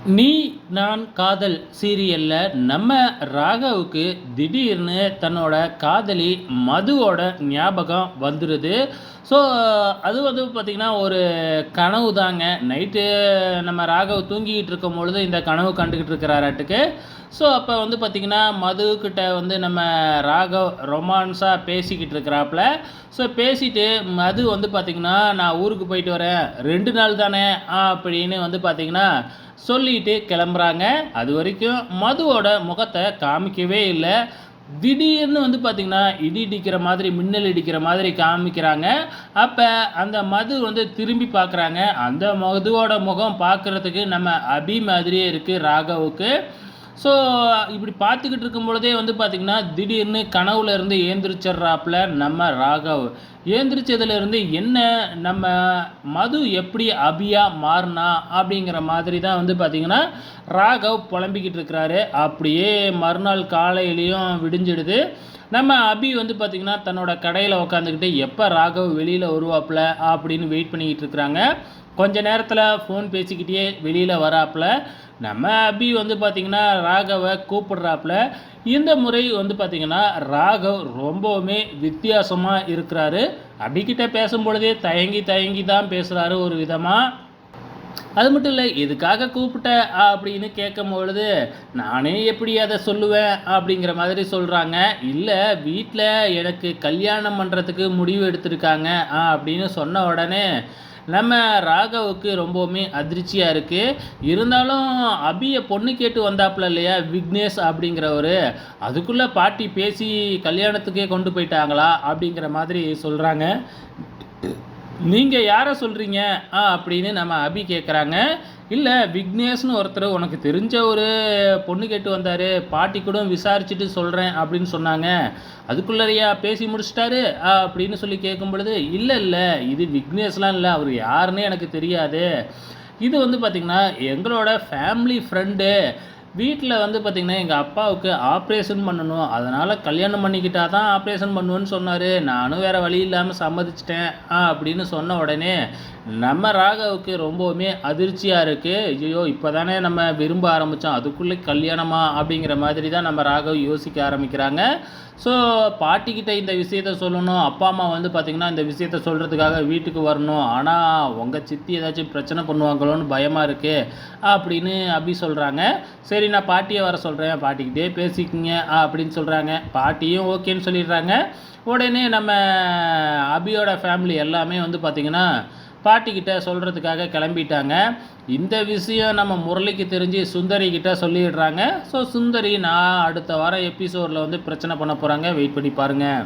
நீ நான் காதல் சீரியல்ல நம்ம ராகவுக்கு திடீர்னு தன்னோட காதலி மதுவோட ஞாபகம் வந்துடுது. ஸோ அது வந்து பார்த்திங்கன்னா ஒரு கனவு தாங்க. நைட்டு நம்ம ராகவ் தூங்கிக்கிட்டு இருக்கும் பொழுது இந்த கனவு கண்டுக்கிட்டு இருக்கிறாராட்டுக்கு. ஸோ அப்போ வந்து பார்த்திங்கன்னா மதுக்கிட்ட வந்து நம்ம ராகவ் ரொமான்ஸாக பேசிக்கிட்டு இருக்கிறாப்புல. ஸோ பேசிட்டு மது வந்து பார்த்திங்கன்னா நான் ஊருக்கு போயிட்டு வரேன் 2 நாள் தானே அப்படின்னு வந்து பார்த்திங்கன்னா சொல்லிட்டு கிளம்புறாங்க. அது வரைக்கும் மதுவோட முகத்தை காமிக்கவே இல்லை. திடீர்னு வந்து பார்த்திங்கன்னா இடி இடிக்கிற மாதிரி மின்னல் இடிக்கிற மாதிரி காமிக்கிறாங்க. அப்போ அந்த மது வந்து திரும்பி பார்க்குறாங்க. அந்த மதுவோட முகம் பார்க்குறதுக்கு நம்ம அபி மாதிரியே இருக்குது ராகவுக்கு. ஸோ இப்படி பார்த்துக்கிட்டு இருக்கும் பொழுதே வந்து பார்த்திங்கன்னா திடீர்னு கனவுல இருந்து ஏந்திரிச்சிட்றாப்புல நம்ம ராகவ். ஏந்திரிச்சதுலேருந்து என்ன நம்ம மது எப்படி அபியாக மாறினா அப்படிங்கிற மாதிரி தான் வந்து பார்த்திங்கன்னா ராகவ் புலம்பிக்கிட்டு இருக்கிறாரு. அப்படியே மறுநாள் காலையிலையும் விடிஞ்சிடுது. நம்ம அபி வந்து பார்த்திங்கன்னா தன்னோட கடையில் உட்காந்துக்கிட்டு எப்போ ராகவ் வெளியில் வருவாப்புல அப்படின்னு வெயிட் பண்ணிக்கிட்டு இருக்கிறாங்க. கொஞ்ச நேரத்தில் ஃபோன் பேசிக்கிட்டே வெளியில் வராப்புல. நம்ம அபி வந்து பார்த்திங்கன்னா ராகவை கூப்பிடுறாப்புல. இந்த முறை வந்து பார்த்திங்கன்னா ராகவ் ரொம்பவுமே வித்தியாசமாக இருக்கிறாரு. அபிக்கிட்ட பேசும்பொழுதே தயங்கி தான் பேசுகிறாரு ஒரு விதமாக. அது மட்டும் இல்லை, எதுக்காக கூப்பிட்ட அப்படின்னு கேட்கும் பொழுது நானே எப்படி அதை சொல்லுவேன் அப்படிங்கிற மாதிரி சொல்கிறாங்க. இல்லை, வீட்டில் எனக்கு கல்யாணம் பண்ணுறதுக்கு முடிவு எடுத்திருக்காங்க அப்படின்னு சொன்ன உடனே நம்ம ராகவுக்கு ரொம்பவுமே அதிர்ச்சியாக இருக்குது. இருந்தாலும் அபியை பொண்ணு கேட்டு வந்தாப்புல இல்லையா விக்னேஷ் அப்படிங்கிறவர், அதுக்குள்ளே பாட்டி பேசி கல்யாணத்துக்கே கொண்டு போயிட்டாங்களா அப்படிங்கிற மாதிரி சொல்கிறாங்க. நீங்கள் யாரை சொல்கிறீங்க அப்படின்னு நம்ம அபி கேட்குறாங்க. இல்லை, விக்னேஷ்னு ஒருத்தர் உனக்கு தெரிஞ்ச ஒரு பொண்ணு கேட்டு வந்தார், பாட்டி கூட விசாரிச்சுட்டு சொல்கிறேன் அப்படின்னு சொன்னாங்க. அதுக்குள்ளறையா பேசி முடிச்சிட்டாரு அப்படின்னு சொல்லி கேட்கும் பொழுது இல்லை இது விக்னேஷ்லாம் இல்லை, அவர் யாருன்னே எனக்கு தெரியாது. இது வந்து பார்த்திங்கன்னா எங்களோட ஃபேமிலி ஃப்ரெண்டு. வீட்டில் வந்து பார்த்திங்கன்னா எங்கள் அப்பாவுக்கு ஆப்ரேஷன் பண்ணணும், அதனால் கல்யாணம் பண்ணிக்கிட்டால் தான் ஆப்ரேஷன் பண்ணுவேன்னு சொன்னார். நானும் வேறு வழி இல்லாமல் சம்மதிச்சிட்டேன் அப்படின்னு சொன்ன உடனே நம்ம ராகவுக்கு ரொம்பவுமே அதிர்ச்சியாக இருக்குது. ஐயோ, இப்போ தானே நம்ம விரும்ப ஆரம்பித்தோம், அதுக்குள்ளே கல்யாணமா அப்படிங்கிற மாதிரி தான் நம்ம ராகவ் யோசிக்க ஆரம்பிக்கிறாங்க. ஸோ பாட்டிக்கிட்ட இந்த விஷயத்த சொல்லணும், அப்பா அம்மா வந்து பார்த்திங்கன்னா இந்த விஷயத்த சொல்கிறதுக்காக வீட்டுக்கு வரணும், ஆனால் உங்கள் சித்தி ஏதாச்சும் பிரச்சனை பண்ணுவாங்களோன்னு பயமாக இருக்குது அப்படின்னு அபி சொல்கிறாங்க. சரி, நான் பாட்டியை வர சொல்கிறேன், பாட்டிக்கிட்டே பேசிக்கிங்க அப்படின்னு சொல்கிறாங்க. பாட்டியும் ஓகேன்னு சொல்லிடுறாங்க. உடனே நம்ம அபியோட ஃபேமிலி எல்லாமே வந்து பார்த்திங்கன்னா பாட்டிக்கிட்ட சொல்கிறதுக்காக கிளம்பிட்டாங்க. இந்த விஷயம் நம்ம முரளிக்கு தெரிஞ்சு சுந்தரிக்கிட்ட சொல்லிடுறாங்க. ஸோ சுந்தரி நான் அடுத்த வாரம் எபிசோடில் வந்து பிரச்சனை பண்ண போகிறாங்க. வெயிட் பண்ணி பாருங்கள்.